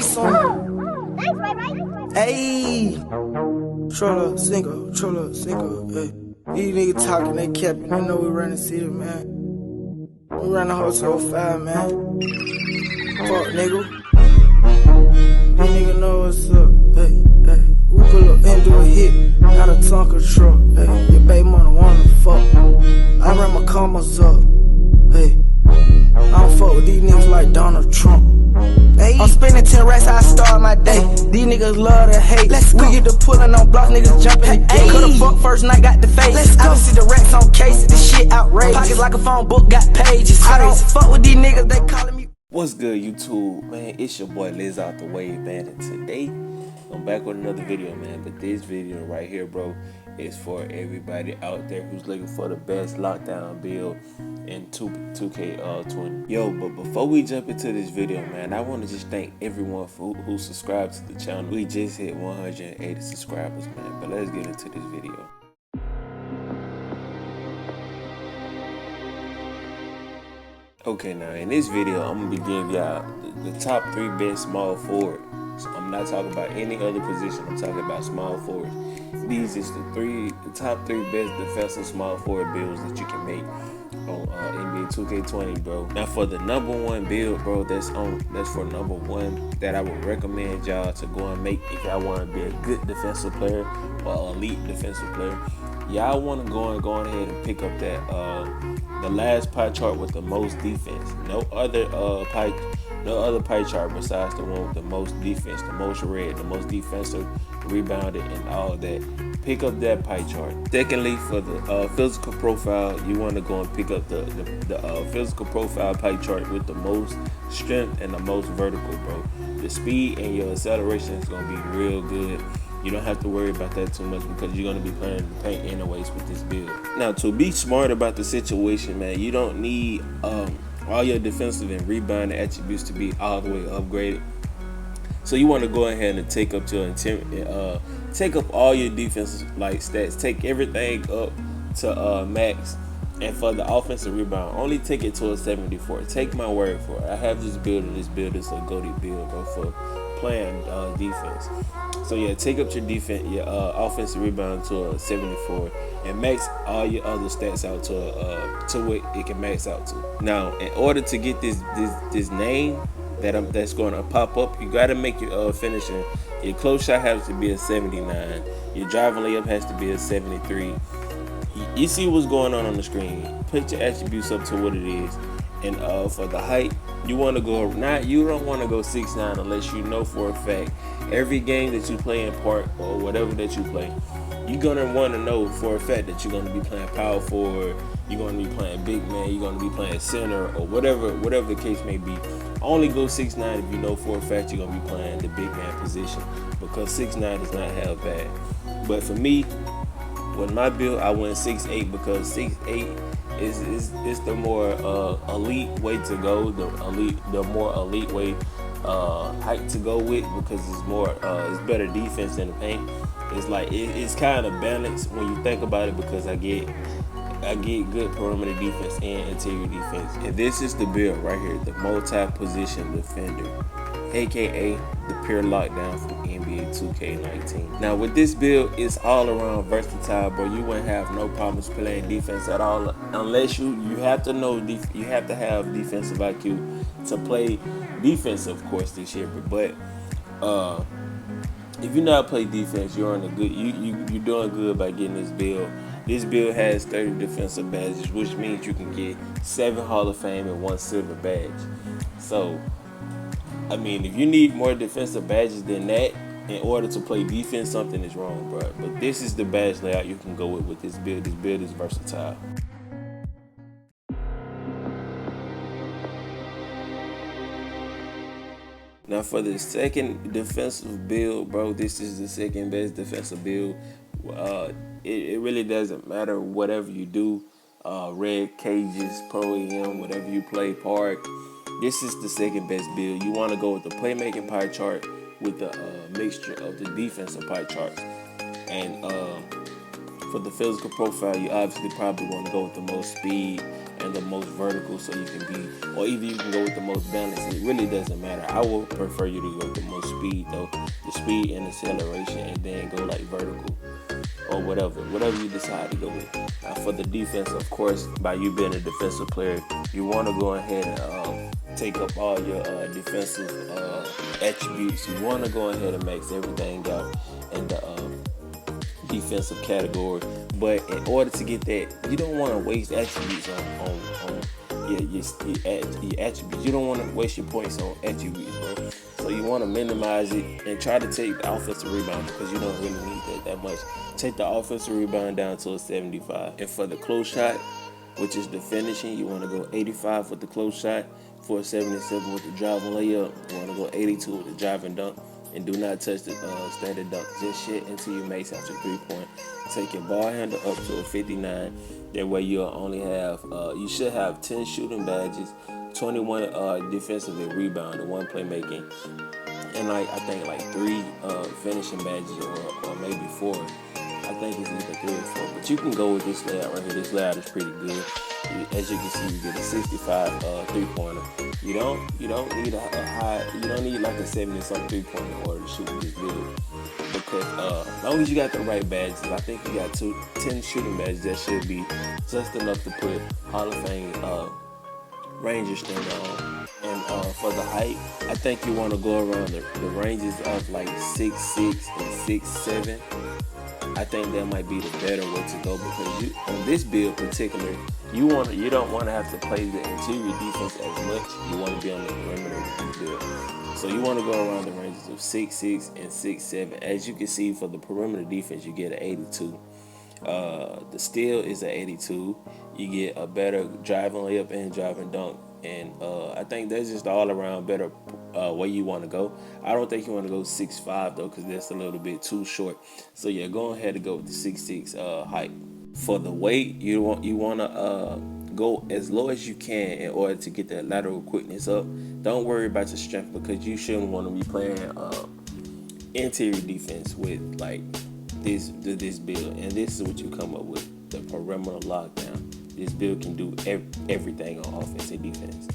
some. Thanks, right? Hey, troller, single, hey. These niggas talking, they capping, they know we run the city, man. We run the Hotel 5, man. Fuck, nigga. These niggas know what's up, hey, hey. We pull up and do a hit, out of Tonka truck, hey. Your baby mama wanna fuck. I run my commas up, hey. I don't fuck with these niggas like Donald Trump. Hey, I'm spending 10 racks, how I start my day. These niggas love to hate. Let's go. We get to pulling on blocks, niggas jumping the gate. Coulda fucked first night, got the face. Let's go. I done see the racks on cases, this shit outrageous. Pockets like a phone book, got pages. I don't fuck with these niggas, they calling me. What's good, YouTube? Man, it's your boy Liz out the way, man. And today, I'm back with another video, man. But this video right here, bro, is for everybody out there who's looking for the best lockdown build in 2K20. Yo, but before we jump into this video, man, I want to just thank everyone who subscribed to the channel. We just hit 180 subscribers, man. But let's get into this video. Okay, now in this video, I'm gonna be giving y'all the top 3 best small forward. So I'm not talking about any other position. I'm talking about small forward. These is the top 3 best defensive small forward builds that you can make on NBA 2K20, bro. Now for the number 1 build, bro, that's for number 1 that I would recommend y'all to go and make if y'all want to be a good defensive player or elite defensive player. Y'all want to go ahead and pick up that the last pie chart with the most defense. No other pie chart besides the one with the most defense, the most red, the most defensive, rebounded, and all that. Pick up that pie chart. Secondly, for the physical profile, you want to go and pick up the physical profile pie chart with the most strength and the most vertical, bro. The speed and your acceleration is gonna be real good. You don't have to worry about that too much because you're going to be playing in the paint anyways with this build. Now, to be smart about the situation, man, you don't need all your defensive and rebounding attributes to be all the way upgraded. So you want to go ahead and take up all your defensive like stats. Take everything up to max. And for the offensive rebound, only take it to a 74. Take my word for it. I have this build, and this build is a goated build, bro, for playing defense. So yeah, take up your defense, your offensive rebound to a 74, and max all your other stats out to what it can max out to. Now, in order to get this name that's going to pop up, you got to make your finishing. Your close shot has to be a 79. Your driving layup has to be a 73. You see what's going on the screen. Put your attributes up to what it is. And for the height, you want to go you don't want to go 6'9" unless you know for a fact every game that you play in park or whatever that you play, you're gonna want to know for a fact that you're gonna be playing power forward, you're gonna be playing big man, you're gonna be playing center or whatever the case may be. Only go 6'9" if you know for a fact you're gonna be playing the big man position, because 6'9" is not half bad. But for me, with my build, I went 6'8" because 6'8" is the more elite way to go, the more elite way height to go with, because it's better defense in the paint. It's like it's kind of balanced when you think about it, because I get good perimeter defense and interior defense. And this is the build right here, the multi-position defender, aka the pure lockdown from NBA 2K19. Now with this build, it's all around versatile, bro. You wouldn't have no problems playing defense at all, unless you have to have defensive IQ to play defense, of course, this year. But if you know how to play defense, you're doing good by getting this build. This build has 30 defensive badges, which means you can get 7 Hall of Fame and 1 silver badge. So I mean, if you need more defensive badges than that in order to play defense, something is wrong, bro. But this is the badge layout you can go with this build. This build is versatile. Now for the second defensive build, bro, this is the second best defensive build. It really doesn't matter whatever you do. Red cages, pro AM, whatever you play, park. This is the second best build. You want to go with the playmaking pie chart with the mixture of the defensive pie charts. And for the physical profile, you obviously probably want to go with the most speed and the most vertical, so you can be, or either you can go with the most balance. It really doesn't matter. I would prefer you to go with the most speed though, the speed and acceleration, and then go like vertical or whatever you decide to go with. Now for the defense, of course, by you being a defensive player, you want to go ahead and take up all your defensive attributes. You want to go ahead and max everything out in the defensive category. But in order to get that, you don't want to waste attributes on your attributes. You don't want to waste your points on attributes, bro. So you want to minimize it and try to take the offensive rebound, because you don't really need that much. Take the offensive rebound down to a 75. And for the close shot, which is the finishing, you want to go 85 with the close shot, for a 77 with the drive and layup. You want to go 82 with the drive and dunk. And do not touch the standard dunk just yet until you max out your 3-point. Take your ball handle up to a 59. That way you'll only have, you should have 10 shooting badges, 21 defensively rebounding, 1 playmaking, and I think like 3 finishing badges, or maybe 4. I think it's either 3 or 4. But you can go with this layout right here. This layout is pretty good. As you can see, you get a 65 3-pointer. You don't need a high. You don't need like a 70-something 3-pointer in order to shoot this build. Because as long as you got the right badges, I think you got 10 shooting badges. That should be just enough to put Hall of Fame Ranger stand on. And for the height, I think you want to go around the ranges of like 6'6" and 6'7". I think that might be the better way to go, because on this build particular, you don't want to have to play the interior defense as much. You want to be on the perimeter with this build. So you want to go around the ranges of 6'6" and 6'7". As you can see, for the perimeter defense, you get an 82. The steal is an 82. You get a better driving layup and driving dunk. And I think that's just all around better way you want to go. I don't think you want to go 6'5" though, because that's a little bit too short. So yeah, go ahead and go with the 6'6" height. For the weight, you want to go as low as you can in order to get that lateral quickness up. Don't worry about your strength, because you shouldn't want to be playing interior defense with like this build. And this is what you come up with: the perimeter lockdown. This build can do everything on offense and defense.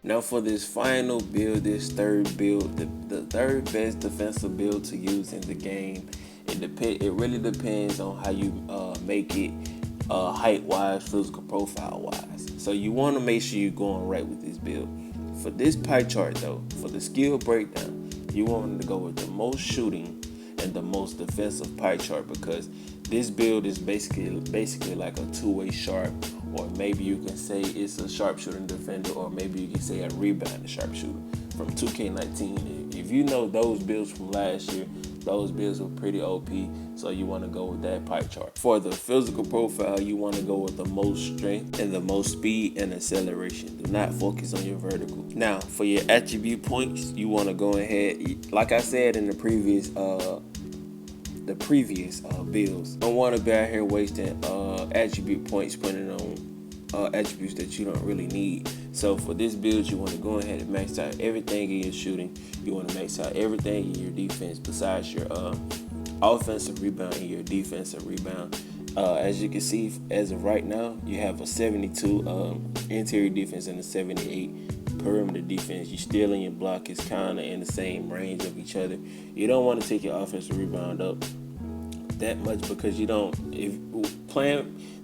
Now for this final build, this third build, the third best defensive build to use in the game, it really depends on how you make it height-wise, physical profile-wise. So you want to make sure you're going right with this build. For this pie chart though, for the skill breakdown, you want to go with the most shooting and the most defensive pie chart, because this build is basically like a two-way sharp, or maybe you can say it's a sharpshooting defender, or maybe you can say a rebounding sharpshooter from 2K19. If you know those builds from last year, those builds were pretty OP, so you want to go with that pie chart. For the physical profile, you want to go with the most strength and the most speed and acceleration. Do not focus on your vertical. Now, for your attribute points, you want to go ahead, like I said in the previous builds, don't want to be out here wasting attribute points putting on attributes that you don't really need. So for this build, you want to go ahead and max out everything in your shooting. You want to max out everything in your defense besides your offensive rebound and your defensive rebound. As you can see, as of right now, you have a 72 interior defense and a 78 perimeter defense. Your steal and your block is kind of in the same range of each other. You don't want to take your offensive rebound up that much, because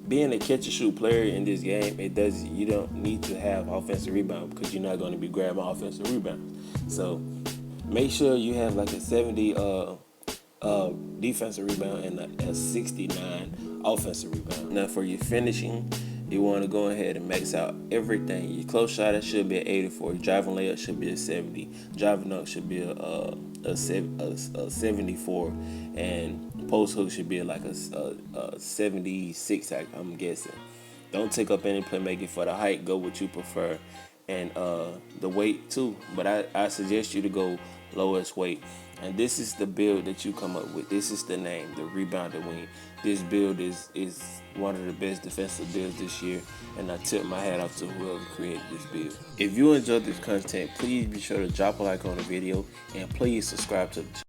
being a catch and shoot player in this game, you don't need to have offensive rebound, because you're not going to be grabbing offensive rebounds. So make sure you have like a 70 defensive rebound and a 69 offensive rebound. Now for your finishing, you want to go ahead and max out everything. Your close shot should be an 84. Your driving layup should be a 70. Driving dunk should be a 74. And post hook should be like a 76, I'm guessing. Don't take up any playmaking. For the height, go what you prefer. And the weight too. But I suggest you to go lowest weight. And this is the build that you come up with. This is the name, the Rebounder Wing. This build is one of the best defensive builds this year, and I tip my hat off to whoever created this build. If you enjoyed this content, please be sure to drop a like on the video, and please subscribe to the channel.